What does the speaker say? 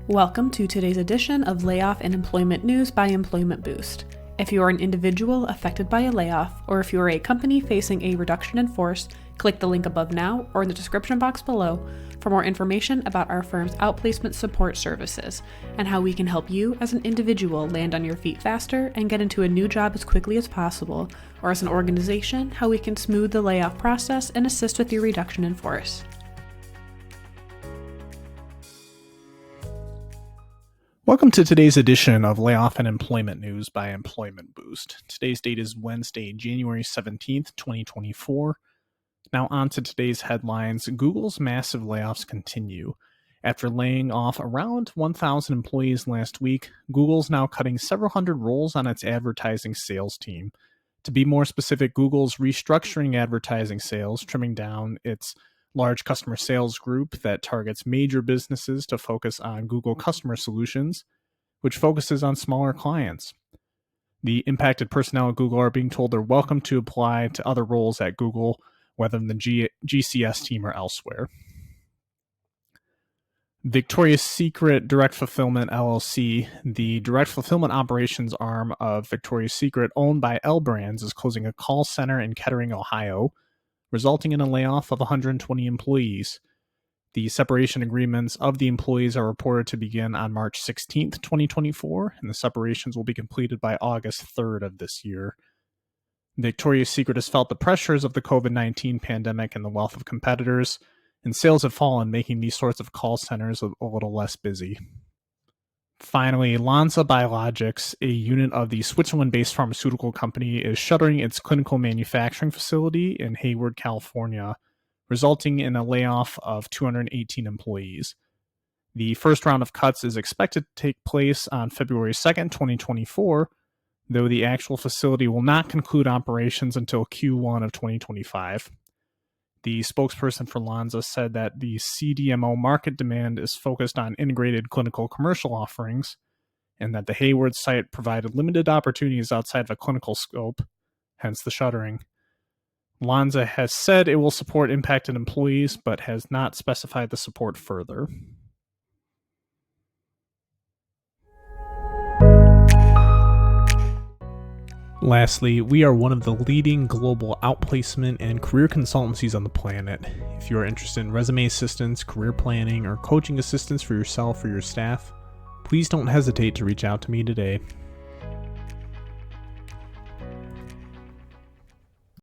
Welcome to today's edition of Layoff and Employment News by Employment Boost. If you are an individual affected by a layoff, or if you are a company facing a reduction in force, click the link above now or in the description box below for more information about our firm's outplacement support services and how we can help you as an individual land on your feet faster and get into a new job as quickly as possible, or as an organization, how we can smooth the layoff process and assist with your reduction in force. Welcome to today's edition of Layoff and Employment News by Employment Boost. Today's date is Wednesday, January 17th, 2024. Now on to today's headlines. Google's massive layoffs continue. After laying off around 1,000 employees last week, Google's now cutting several hundred roles on its advertising sales team. To be more specific, Google's restructuring advertising sales, trimming down its large customer sales group that targets major businesses to focus on Google Customer Solutions, which focuses on smaller clients. The impacted personnel at Google are being told they're welcome to apply to other roles at Google, whether in the GCS team or elsewhere. Victoria's Secret Direct Fulfillment LLC, the direct fulfillment operations arm of Victoria's Secret owned by L Brands, is closing a call center in Kettering, Ohio, resulting in a layoff of 120 employees. The separation agreements of the employees are reported to begin on March 16th, 2024, and the separations will be completed by August 3rd of this year. Victoria's Secret has felt the pressures of the COVID-19 pandemic and the wealth of competitors, and sales have fallen, making these sorts of call centers a little less busy. Finally, Lonza Biologics, a unit of the Switzerland-based pharmaceutical company, is shuttering its clinical manufacturing facility in Hayward, California, resulting in a layoff of 218 employees. The first round of cuts is expected to take place on February 2nd, 2024, though the actual facility will not conclude operations until Q1 of 2025. The spokesperson for Lonza said that the CDMO market demand is focused on integrated clinical commercial offerings, and that the Hayward site provided limited opportunities outside of a clinical scope, hence the shuttering. Lonza has said it will support impacted employees, but has not specified the support further. Lastly, we are one of the leading global outplacement and career consultancies on the planet. If you are interested in resume assistance, career planning, or coaching assistance for yourself or your staff, please don't hesitate to reach out to me today.